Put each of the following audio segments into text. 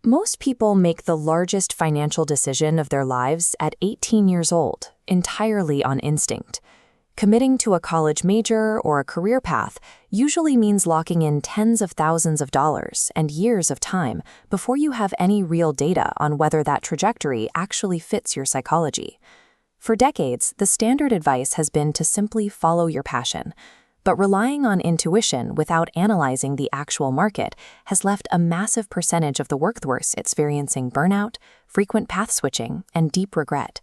Most people make the largest financial decision of their lives at 18 years old, entirely on instinct. Committing to a college major or a career path usually means locking in tens of thousands of dollars and years of time before you have any real data on whether that trajectory actually fits your psychology. For decades, the standard advice has been to simply follow your passion. But relying on intuition without analyzing the actual market has left a massive percentage of the workforce experiencing burnout, frequent path switching, and deep regret.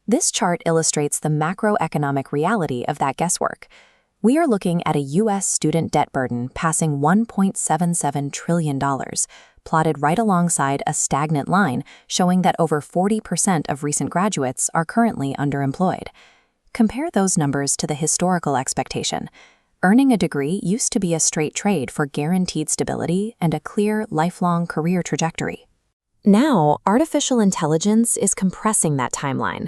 This chart illustrates the macroeconomic reality of that guesswork. We are looking at a U.S. student debt burden passing $1.77 trillion, plotted right alongside a stagnant line showing that over 40% of recent graduates are currently underemployed. Compare those numbers to the historical expectation. Earning a degree used to be a straight trade for guaranteed stability and a clear, lifelong career trajectory. Now, artificial intelligence is compressing that timeline.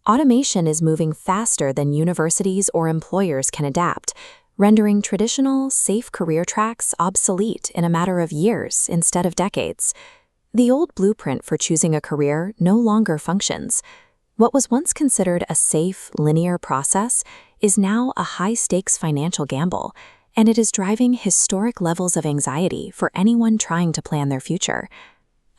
Automation is moving faster than universities or employers can adapt, rendering traditional, safe career tracks obsolete in a matter of years instead of decades. The old blueprint for choosing a career no longer functions. What was once considered a safe, linear process is now a high-stakes financial gamble, and it is driving historic levels of anxiety for anyone trying to plan their future.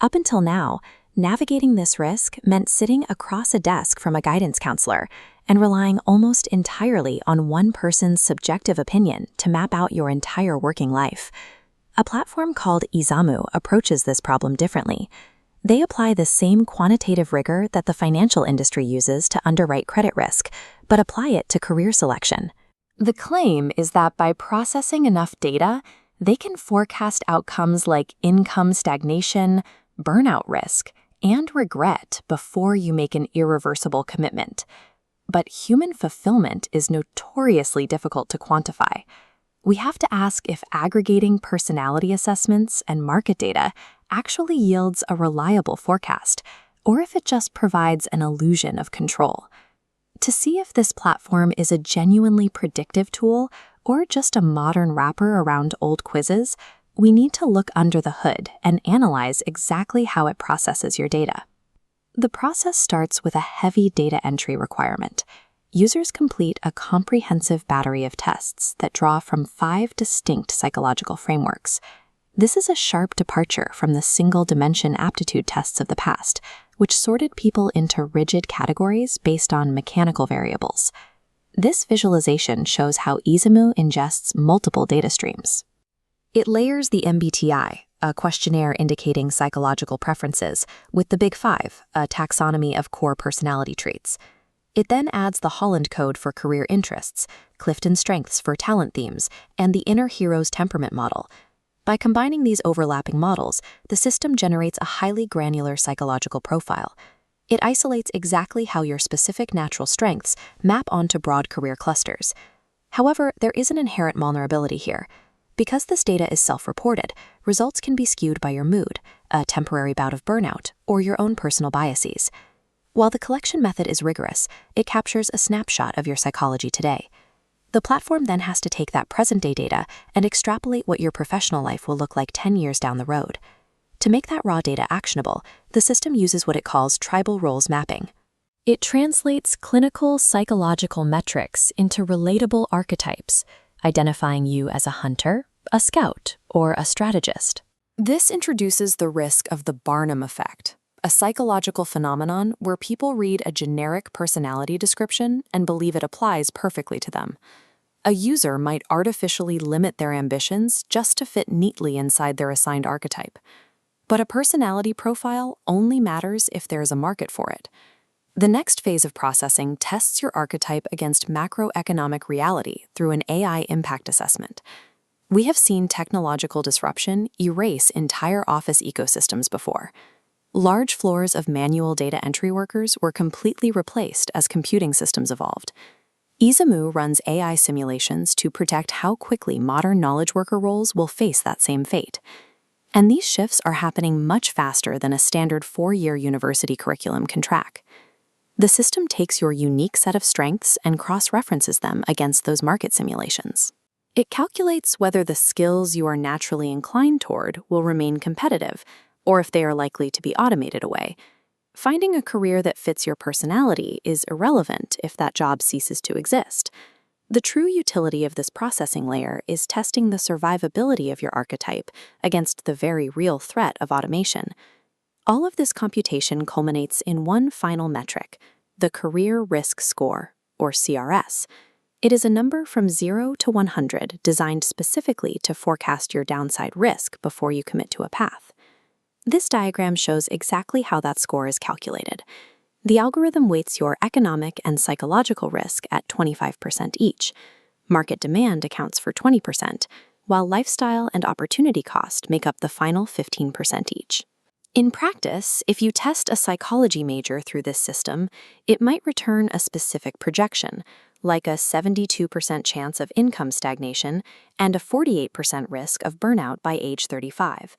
Up until now, navigating this risk meant sitting across a desk from a guidance counselor and relying almost entirely on one person's subjective opinion to map out your entire working life. A platform called Izamu approaches this problem differently. They apply the same quantitative rigor that the financial industry uses to underwrite credit risk, but apply it to career selection. The claim is that by processing enough data, they can forecast outcomes like income stagnation, burnout risk, and regret before you make an irreversible commitment. But human fulfillment is notoriously difficult to quantify. We have to ask if aggregating personality assessments and market data actually yields a reliable forecast, or if it just provides an illusion of control. To see if this platform is a genuinely predictive tool or just a modern wrapper around old quizzes, we need to look under the hood and analyze exactly how it processes your data. The process starts with a heavy data entry requirement. Users complete a comprehensive battery of tests that draw from 5 distinct psychological frameworks. This is a sharp departure from the single-dimension aptitude tests of the past, which sorted people into rigid categories based on mechanical variables. This visualization shows how Izamu ingests multiple data streams. It layers the MBTI, a questionnaire indicating psychological preferences, with the Big Five, a taxonomy of core personality traits. It then adds the Holland Code for career interests, Clifton Strengths for talent themes, and the Inner Hero's temperament model. By combining these overlapping models, the system generates a highly granular psychological profile. It isolates exactly how your specific natural strengths map onto broad career clusters. However, there is an inherent vulnerability here. Because this data is self-reported, results can be skewed by your mood, a temporary bout of burnout, or your own personal biases. While the collection method is rigorous, it captures a snapshot of your psychology today. The platform then has to take that present-day data and extrapolate what your professional life will look like 10 years down the road. To make that raw data actionable, the system uses what it calls tribal roles mapping. It translates clinical psychological metrics into relatable archetypes, identifying you as a hunter, a scout, or a strategist. This introduces the risk of the Barnum effect, a psychological phenomenon where people read a generic personality description and believe it applies perfectly to them. A user might artificially limit their ambitions just to fit neatly inside their assigned archetype. But a personality profile only matters if there is a market for it. The next phase of processing tests your archetype against macroeconomic reality through an AI impact assessment. We have seen technological disruption erase entire office ecosystems before. Large floors of manual data entry workers were completely replaced as computing systems evolved. Izamu runs AI simulations to predict how quickly modern knowledge worker roles will face that same fate. And these shifts are happening much faster than a standard 4-year university curriculum can track. The system takes your unique set of strengths and cross-references them against those market simulations. It calculates whether the skills you are naturally inclined toward will remain competitive, or if they are likely to be automated away. Finding a career that fits your personality is irrelevant if that job ceases to exist. The true utility of this processing layer is testing the survivability of your archetype against the very real threat of automation. All of this computation culminates in one final metric, the Career Risk Score, or CRS. It is a number from 0 to 100 designed specifically to forecast your downside risk before you commit to a path. This diagram shows exactly how that score is calculated. The algorithm weights your economic and psychological risk at 25% each. Market demand accounts for 20%, while lifestyle and opportunity cost make up the final 15% each. In practice, if you test a psychology major through this system, it might return a specific projection, like a 72% chance of income stagnation and a 48% risk of burnout by age 35.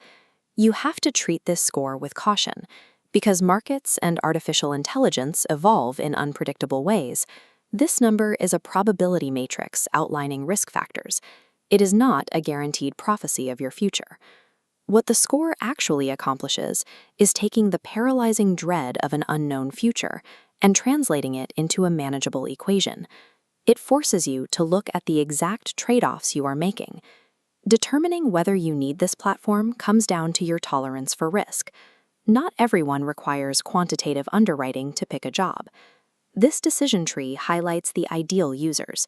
You have to treat this score with caution. Because markets and artificial intelligence evolve in unpredictable ways, this number is a probability matrix outlining risk factors. It is not a guaranteed prophecy of your future. What the score actually accomplishes is taking the paralyzing dread of an unknown future and translating it into a manageable equation. It forces you to look at the exact trade-offs you are making. Determining whether you need this platform comes down to your tolerance for risk. Not everyone requires quantitative underwriting to pick a job. This decision tree highlights the ideal users.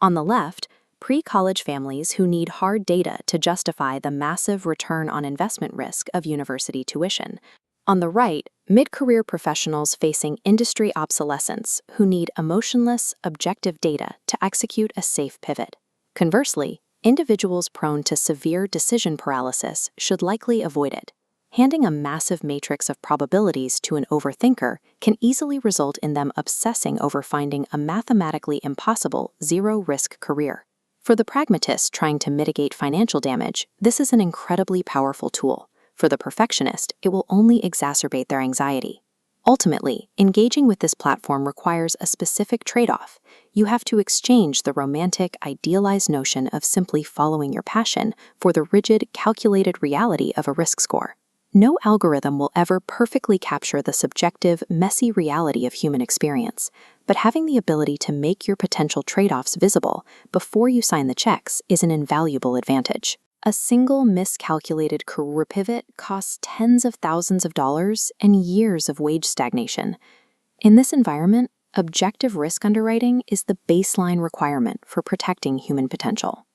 On the left, pre-college families who need hard data to justify the massive return on investment risk of university tuition. On the right, mid-career professionals facing industry obsolescence who need emotionless, objective data to execute a safe pivot. Conversely, individuals prone to severe decision paralysis should likely avoid it. Handing a massive matrix of probabilities to an overthinker can easily result in them obsessing over finding a mathematically impossible zero-risk career. For the pragmatist trying to mitigate financial damage, this is an incredibly powerful tool. For the perfectionist, it will only exacerbate their anxiety. Ultimately, engaging with this platform requires a specific trade-off. You have to exchange the romantic, idealized notion of simply following your passion for the rigid, calculated reality of a risk score. No algorithm will ever perfectly capture the subjective, messy reality of human experience, but having the ability to make your potential trade-offs visible before you sign the checks is an invaluable advantage. A single miscalculated career pivot costs tens of thousands of dollars and years of wage stagnation. In this environment, objective risk underwriting is the baseline requirement for protecting human potential.